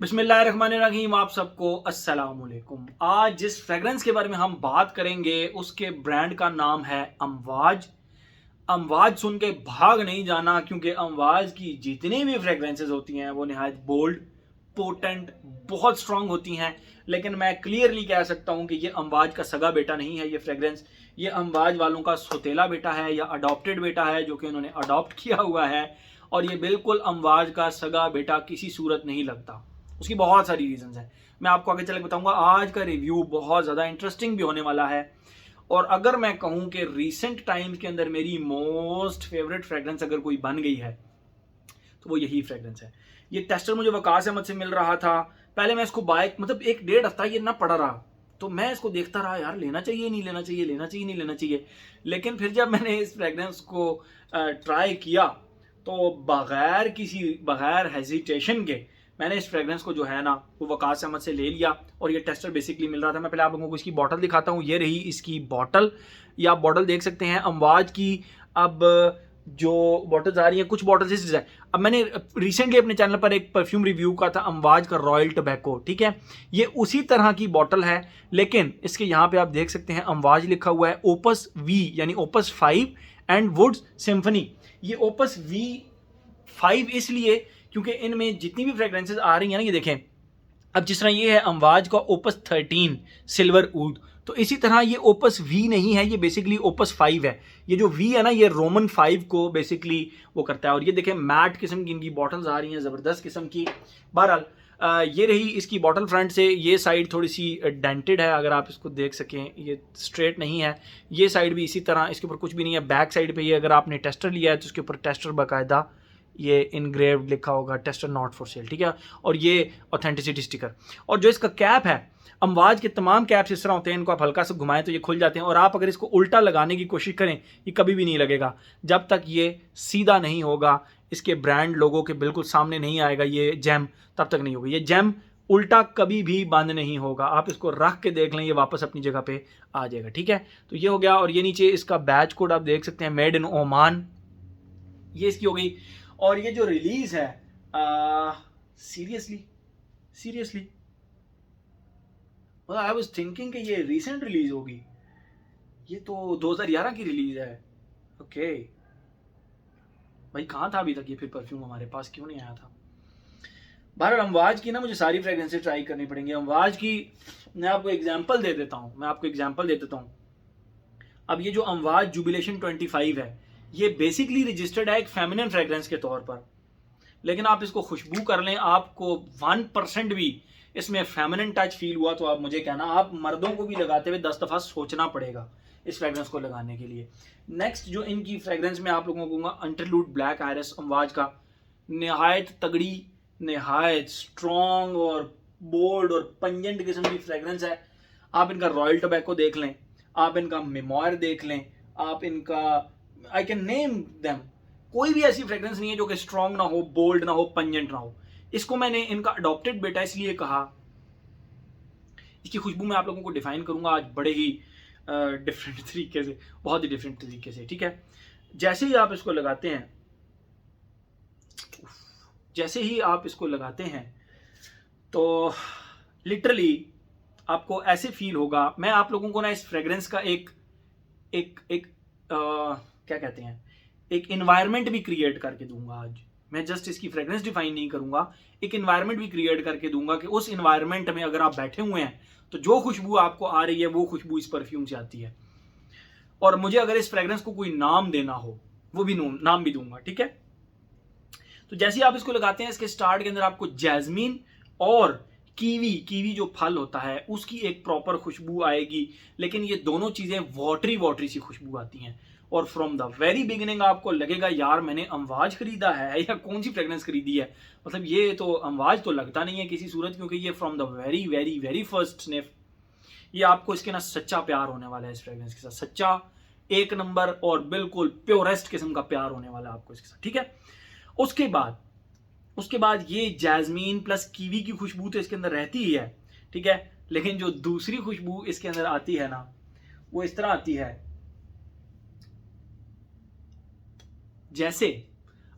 बिस्मिल्लाहिर्रहमानिर्रहीम। आप सबको अस्सलाम वालेकुम। आज जिस फ्रेगरेंस के बारे में हम बात करेंगे उसके ब्रांड का नाम है अमवाज। अमवाज सुन के भाग नहीं जाना, क्योंकि अमवाज की जितनी भी फ्रेगरेंसेज होती हैं वो निहायत बोल्ड, पोटेंट, बहुत स्ट्रांग होती हैं। लेकिन मैं क्लियरली कह सकता हूं कि ये अमवाज का सगा बेटा नहीं है। ये फ्रेगरेंस ये अमवाज वालों का सौतेला बेटा है या अडॉप्टेड बेटा है, जो कि उन्होंने अडॉप्ट किया हुआ है। और ये बिल्कुल अमवाज का सगा बेटा किसी सूरत नहीं लगता। उसकी बहुत सारी रीजंस हैं, मैं आपको आगे चल के बताऊंगा। आज का रिव्यू बहुत ज़्यादा इंटरेस्टिंग भी होने वाला है। और अगर मैं कहूं कि रीसेंट टाइम्स के अंदर मेरी मोस्ट फेवरेट फ्रेगरेंस अगर कोई बन गई है तो वो यही फ्रेगरेंस है। ये टेस्टर मुझे वकास अहमद से मिल रहा था। पहले मैं इसको बाय मतलब 1-1.5 हफ्ता ये ना पड़ा रहा, तो मैं इसको देखता रहा, यार लेना चाहिए नहीं लेना चाहिए, लेना चाहिए नहीं लेना चाहिए। लेकिन फिर जब मैंने इस फ्रेगरेंस को ट्राई किया तो बगैर हेजिटेशन के मैंने इस फ्रेगरेंस को जो है ना वो वकास अहमद से ले लिया। और ये टेस्टर बेसिकली मिल रहा था। मैं पहले आप लोगों को इसकी बॉटल दिखाता हूँ। ये रही इसकी बॉटल, या आप बॉटल देख सकते हैं अमवाज की। अब जो बॉटल्स आ रही हैं, कुछ बॉटल्स इस डिजाइन। अब मैंने रिसेंटली अपने चैनल पर एक परफ्यूम रिव्यू का था अमवाज का रॉयल टोबैको, ठीक है। ये उसी तरह की बॉटल है, लेकिन इसके यहाँ पे आप देख सकते हैं अमवाज लिखा हुआ है, ओपस वी यानी ओपस 5 एंड वुड्स सिम्फनी। ये ओपस V5 इसलिए क्योंकि इनमें जितनी भी फ्रेग्रेंसेज आ रही हैं ना, ये देखें। अब जिस तरह ये है अमवाज का ओपस 13 सिल्वर ऊद, तो इसी तरह ये ओपस V नहीं है, ये बेसिकली ओपस 5 है। ये जो V है ना, ये रोमन 5 को बेसिकली वो करता है। और ये देखें मैट किस्म की इनकी बॉटल्स आ रही हैं, ज़बरदस्त किस्म की। बहरहाल ये रही इसकी बॉटल। फ्रंट से ये साइड थोड़ी सी डेंटेड है, अगर आप इसको देख सकें, ये स्ट्रेट नहीं है। ये साइड भी इसी तरह, इसके ऊपर कुछ भी नहीं है। बैक साइड पे ये अगर आपने टेस्टर लिया है तो उसके ऊपर टेस्टर बाकायदा ये इनग्रेव्ड लिखा होगा, टेस्टर नॉट फॉर सेल, ठीक है। और ये ऑथेंटिसिटी स्टिकर। और जो इसका कैप है, अमवाज के तमाम कैप्स इस तरह होते हैं, इनको आप हल्का सा घुमाएं तो ये खुल जाते हैं। और आप अगर इसको उल्टा लगाने की कोशिश करें, ये कभी भी नहीं लगेगा जब तक ये सीधा नहीं होगा, इसके ब्रांड लोगों के बिल्कुल सामने नहीं आएगा ये जेम, तब तक नहीं होगा। ये जेम उल्टा कभी भी बंद नहीं होगा। आप इसको रख के देख लें, ये वापस अपनी जगह पे आ जाएगा, ठीक है। तो ये हो गया। और ये नीचे इसका बैच कोड आप देख सकते हैं, मेड इन ओमान, ये इसकी हो गई। और ये जो रिलीज है, सीरियसली आई वाज थिंकिंग कि ये रिसेंट रिलीज होगी। ये तो 2011 की रिलीज है। ओके भाई, कहाँ था अभी तक ये फिर परफ्यूम, हमारे पास क्यों नहीं आया था। बहरहाल अमवाज की ना मुझे सारी फ्रेग्रेंसेस ट्राई करनी पड़ेंगी। अमवाज की मैं आपको एग्जांपल दे देता हूँ। अब ये जो अमवाज जुबिलेशन 25 है, ये बेसिकली रजिस्टर्ड है एक फेमिनिन फ्रेग्रेंस के तौर पर। लेकिन आप इसको खुशबू कर लें, आपको 1% भी इसमें फेमिनिन टच फील हुआ तो आप मुझे कहना, आप मर्दों को भी लगाते हुए 10 दफ़ा सोचना पड़ेगा इस फ्रेग्रेंस को लगाने के लिए। नेक्स्ट जो इनकी फ्रेग्रेंस में आप लोगों को कहूँगा, इंटरलूड ब्लैक आयरिस अमवाज का। नहायत तगड़ी, नहायत स्ट्रॉन्ग और बोल्ड और पंजेंट किस्म की फ्रेग्रेंस है। आप इनका रॉयल टोबैको देख लें, आप इनका मेमोयर देख लें, आप इनका, आई कैन नेम देम, कोई भी ऐसी फ्रेग्रेंस नहीं है जो कि स्ट्रॉन्ग ना हो, बोल्ड ना हो, पंजेंट ना हो। इसको मैंने इनका अडॉप्टेड बेटा इसलिए कहा। इसकी खुशबू मैं आप लोगों को डिफाइन करूंगा आज बड़े ही डिफरेंट तरीके से, बहुत ही डिफरेंट तरीके से, ठीक है। जैसे ही आप इसको लगाते हैं तो लिटरली आपको ऐसे फील होगा। मैं आप लोगों को ना इस फ्रेग्रेंस का एक क्या कहते हैं, एक इन्वायरमेंट भी क्रिएट करके दूंगा आज। मैं जस्ट इसकी फ्रेग्रेंस डिफाइन नहीं करूंगा, एक इन्वायरमेंट भी क्रिएट करके दूंगा कि उस इन्वायरमेंट में अगर आप बैठे हुए हैं तो जो खुशबू आपको आ रही है वो खुशबू इस परफ्यूम से आती है। और मुझे अगर इस फ्रेग्रेंस को कोई नाम देना हो, वो भी नाम भी दूंगा, ठीक है। तो जैसे ही आप इसको लगाते हैं, इसके स्टार्ट के अंदर आपको जैस्मीन और कीवी जो फल होता है उसकी एक प्रॉपर खुशबू आएगी। लेकिन ये दोनों चीजें वाटरी सी खुशबू आती हैं। और फ्रॉम द वेरी बिगिनिंग आपको लगेगा, यार मैंने अमवाज खरीदा है या कौन सी फ्रेग्रेंस खरीदी है, मतलब ये तो अमवाज तो लगता नहीं है किसी सूरत, क्योंकि ये from the very very very first sniff, ये आपको इसके ना सच्चा प्यार होने वाला है इस फ्रेग्रेंस के साथ। सच्चा, एक नंबर और बिल्कुल प्योरेस्ट किस्म का प्यार होने वाला है आपको इसके साथ, ठीक है। उसके बाद ये जैस्मीन प्लस कीवी की खुशबू तो इसके अंदर रहती ही है, ठीक है। लेकिन जो दूसरी खुशबू इसके अंदर आती है ना, वो इस तरह आती है जैसे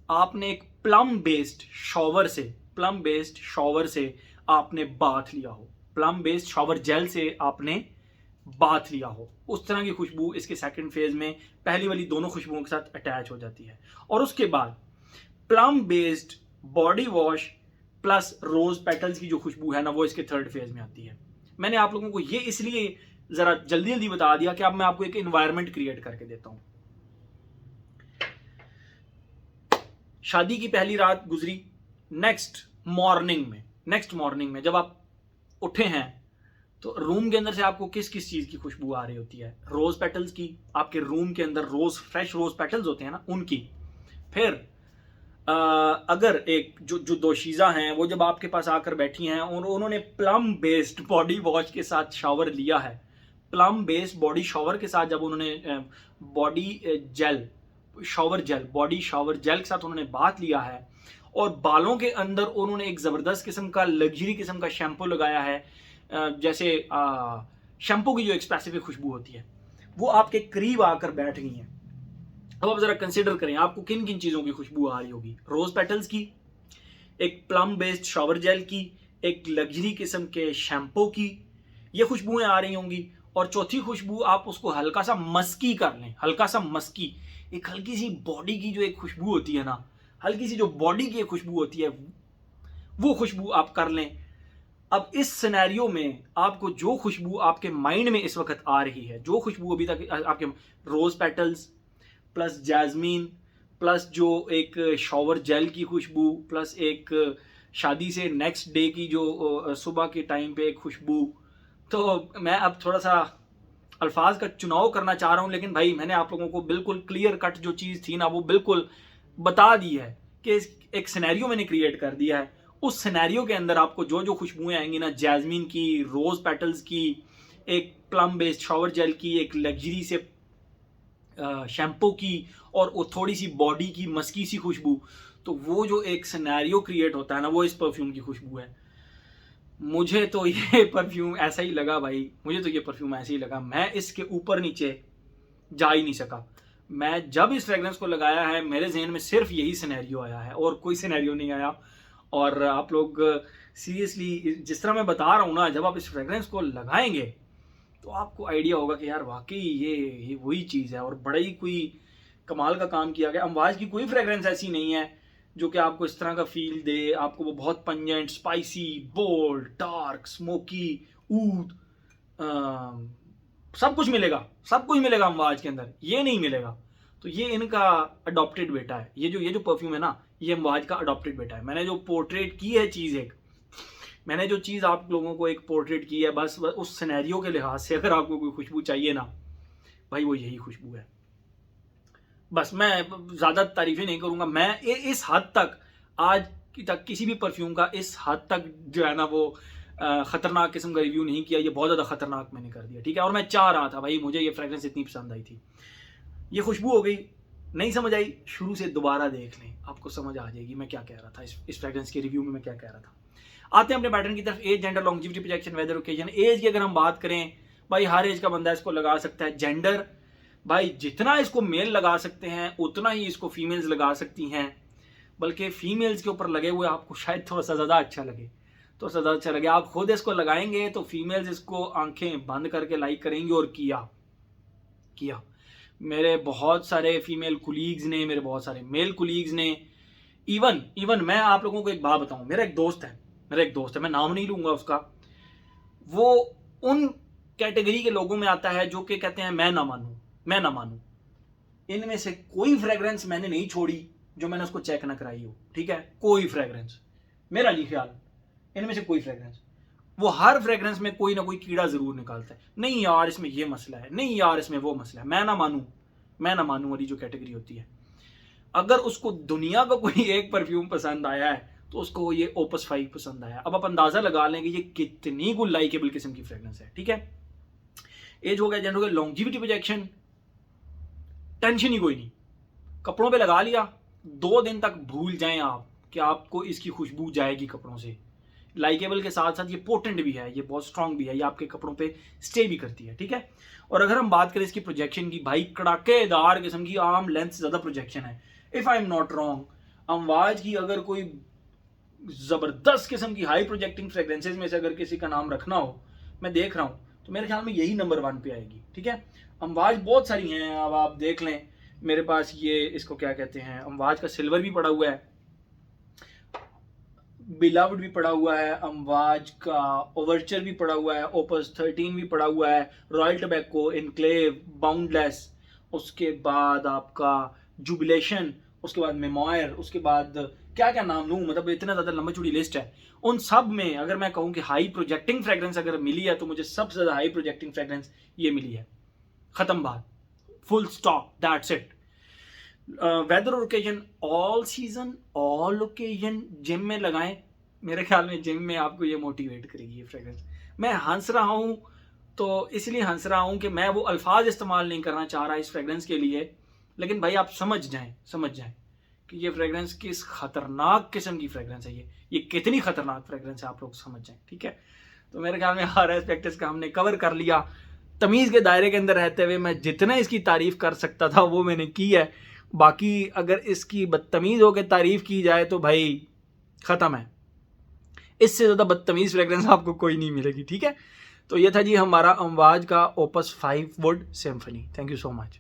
आपने एक प्लम बेस्ड शॉवर से प्लम बेस्ड शॉवर से आपने बाथ लिया हो, प्लम बेस्ड शॉवर जेल से आपने बाथ लिया हो, उस तरह की खुशबू इसके सेकंड फेज में पहली वाली दोनों खुशबुओं के साथ अटैच हो जाती है। और उसके बाद plum based body wash plus rose petals की जो खुशबू है ना, वो इसके थर्ड फेज में आती है। मैंने आप लोगों को ये इसलिए जरा जल्दी जल्दी बता दिया कि अब मैं आपको एक एनवायरनमेंट क्रिएट करके देता हूं। शादी की पहली रात गुजरी, नेक्स्ट मॉर्निंग में जब आप उठे हैं तो रूम के अंदर से आपको किस किस चीज की खुशबू आ रही होती है? रोज पेटल्स की, आपके रूम के अंदर फ्रेश रोज पेटल्स होते हैं ना, उनकी। फिर अगर एक जो दोशीज़ा हैं वो जब आपके पास आकर बैठी हैं और उन्होंने प्लम बेस्ड बॉडी वॉश के साथ शावर लिया है, प्लम बेस्ड बॉडी शावर के साथ जब उन्होंने बॉडी शावर जेल के साथ उन्होंने बात लिया है, और बालों के अंदर उन्होंने एक ज़बरदस्त किस्म का लग्जरी किस्म का शैम्पू लगाया है, जैसे शैम्पू की जो एक स्पेसिफिक खुशबू होती है, वो आपके करीब आकर बैठ गई हैं। अब आप जरा कंसिडर करें आपको किन किन चीज़ों की खुशबू आ रही होगी? रोज पेटल्स की, एक प्लम बेस्ड शावर जेल की, एक लग्जरी किस्म के शैम्पू की, ये खुशबुएं आ रही होंगी। और चौथी खुशबू आप उसको हल्का सा मस्की कर लें, हल्का सा मस्की, एक हल्की सी बॉडी की जो एक खुशबू होती है ना, हल्की सी जो बॉडी की एक खुशबू होती है, वो खुशबू आप कर लें। अब इस सिनेरियो में आपको जो खुशबू आपके माइंड में इस वक्त आ रही है, जो खुशबू अभी तक आपके rose petals plus jasmine plus जो एक शॉवर जेल की खुशबू प्लस एक शादी से नेक्स्ट डे की जो सुबह के टाइम पे एक खुशबू, तो मैं अब थोड़ा सा अल्फाज का चुनाव करना चाह रहा हूँ, लेकिन भाई मैंने आप लोगों को बिल्कुल क्लियर कट जो चीज़ थी ना वो बिल्कुल बता दी है कि एक सिनेरियो मैंने क्रिएट कर दिया है। उस सिनेरियो के अंदर आपको जो जो खुशबुएं आएंगी ना, जैस्मीन की, रोज पेटल्स की, एक प्लम बेस्ड शॉवर जेल की, एक लग्जरी से शैम्पू की, और वो थोड़ी सी बॉडी की मस्की सी खुशबू, तो वो जो एक सिनेरियो क्रिएट होता है ना, वो इस परफ्यूम की खुशबू है। मुझे तो ये परफ्यूम ऐसा ही लगा भाई, मुझे तो ये परफ्यूम ऐसे ही लगा, मैं इसके ऊपर नीचे जा ही नहीं सका। मैं जब इस फ्रेग्रेंस को लगाया है मेरे जहन में सिर्फ यही सिनेरियो आया है और कोई सिनेरियो नहीं आया। और आप लोग सीरियसली जिस तरह मैं बता रहा हूँ ना, जब आप इस फ्रेग्रेंस को लगाएंगे तो आपको आइडिया होगा कि यार वाकई ये वही चीज़ है, और बड़ा ही कोई कमाल का काम किया गया। अमवाज की कोई फ्रेग्रेंस ऐसी नहीं है जो कि आपको इस तरह का फील दे, आपको वो बहुत pungent, spicy, bold, dark, smoky, ऊद, सब कुछ मिलेगा अमवाज के अंदर, ये नहीं मिलेगा। तो ये इनका अडॉप्टेड बेटा है, ये जो परफ्यूम है ना, ये अमवाज का अडॉप्टेड बेटा है। मैंने जो पोर्ट्रेट की है चीज़, मैंने जो चीज़ आप लोगों को एक पोर्ट्रेट की है, बस उस सिनेरियो के लिहाज से अगर आपको कोई खुशबू चाहिए ना भाई, वो यही खुशबू है। बस मैं ज़्यादा तारीफें नहीं करूँगा। मैं इस हद तक आज तक किसी भी परफ्यूम का इस हद तक जो है ना वो ख़तरनाक किस्म का रिव्यू नहीं किया। ये बहुत ज़्यादा ख़तरनाक मैंने कर दिया, ठीक है। और मैं चाह रहा था भाई, मुझे ये फ्रेग्रेंस इतनी पसंद आई थी, ये खुशबू हो गई। नहीं समझ आई, शुरू से दोबारा देख लें, आपको समझ आ जाएगी मैं क्या कह रहा था इस फ्रेग्रेंस के रिव्यू में मैं क्या कह रहा था। आते हैं अपने पैटर्न की तरफ। Age, gender, longevity, projection, weather, occasion. Age की अगर हम बात करें भाई, हर एज का बंदा इसको लगा सकता है। जेंडर भाई, जितना इसको मेल लगा सकते हैं उतना ही इसको फीमेल्स लगा सकती हैं, बल्कि फीमेल्स के ऊपर लगे हुए आपको शायद थोड़ा सा ज़्यादा अच्छा लगे, तो ज़्यादा अच्छा लगे। आप खुद इसको लगाएंगे तो फीमेल्स इसको आंखें बंद करके लाइक करेंगी। और किया मेरे बहुत सारे फीमेल कुलीग्स ने, मेरे बहुत सारे मेल कुलीग्स ने, इवन मैं आप लोगों को एक बात बताऊं, मेरा एक दोस्त है, मैं नाम नहीं लूंगा उसका, वो उन कैटेगरी के लोगों में आता है जो कि कहते हैं मैं ना मानूं। इनमें से कोई फ्रेग्रेंस मैंने नहीं छोड़ी जो मैंने उसको चेक ना कराई हो, ठीक है। कोई फ्रेग्रेंस, मेरा नहीं ख्याल, इनमें से कोई फ्रेग्रेंस, वो हर फ्रेग्रेंस में कोई ना कोई कीड़ा जरूर निकालता है। नहीं यार इसमें ये मसला है, नहीं यार इसमें वो मसला है, मैं ना मानूं वाली जो कैटेगरी होती है। अगर उसको दुनिया का कोई एक परफ्यूम पसंद आया है तो उसको ये ओपस 5 पसंद आया। अब आप अंदाजा लगा लें कि ये कितनी गुड लाइकेबल किस्म की फ्रेग्रेंस है, ठीक है। एज हो गया, जेंडर हो गया, लॉन्जिविटी, प्रोजेक्शन, टेंशन ही कोई नहीं, कपड़ों पे लगा लिया, 2 दिन तक भूल जाएं आप कि आपको इसकी खुशबू जाएगी कपड़ों से। लाइकेबल के साथ साथ ये पोटेंट भी है, ये बहुत स्ट्रांग भी है, ये आपके कपड़ों पे स्टे भी करती है, ठीक है। और अगर हम बात करें इसकी प्रोजेक्शन की, भाई कड़ाकेदार किस्म की, आर्म लेंथ से ज़्यादा प्रोजेक्शन है। If I am not wrong, अमवाज की अगर कोई ज़बरदस्त किस्म की हाई प्रोजेक्टिंग फ्रेग्रेंसेज में से अगर किसी का नाम रखना हो, मैं देख रहा हूँ, तो मेरे ख्याल में यही नंबर 1 पे आएगी। ठीक है, अमवाज बहुत सारी हैं, अब आप देख लें। मेरे पास ये इसको क्या कहते हैं, अमवाज का सिल्वर भी पड़ा हुआ है, बिलावड भी पड़ा हुआ है, अमवाज का ओवरचर भी पड़ा हुआ है, ओपस 13 भी पड़ा हुआ है, रॉयल टबैको, इनक्लेव, बाउंडलेस, उसके बाद आपका जुबिलेशन, उसके बाद मेमोयर, उसके बाद क्या क्या नाम लूँ, मतलब इतना ज़्यादा लंबी चौड़ी लिस्ट है। उन सब में अगर मैं कहूँ कि हाई प्रोजेक्टिंग फ्रेग्रेंस अगर मिली है, तो मुझे सबसे ज़्यादा हाई प्रोजेक्टिंग फ्रेग्रेंस ये मिली है। ख़त्म बात, full stop, that's it. Weather और occasion, all season, all occasion, gym में लगाएं। मेरे ख्याल में जिम में आपको ये मोटिवेट करेगी ये फ्रेग्रेंस। मैं हंस रहा हूँ तो इसलिए हंस रहा हूँ कि मैं वो अल्फाज इस्तेमाल नहीं करना चाह रहा इस फ्रेग्रेंस के लिए, लेकिन भाई आप समझ जाएं कि ये फ्रेग्रेंस किस खतरनाक किस्म की फ्रेग्रेंस है। ये कितनी खतरनाक फ्रेग्रेंस है, आप लोग समझ जाएं। ठीक है, तो मेरे ख्याल में हर एस्पेक्ट इसका हमने कवर कर लिया। तमीज़ के दायरे के अंदर रहते हुए मैं जितना इसकी तारीफ़ कर सकता था वो मैंने की है। बाकी अगर इसकी बदतमीज़ होकर तारीफ़ की जाए तो भाई ख़त्म है, इससे ज़्यादा बदतमीज़ फ्रेग्रेंस आपको कोई नहीं मिलेगी। ठीक है, तो ये था जी हमारा अमवाज का opus 5 would symphony. Thank you so much.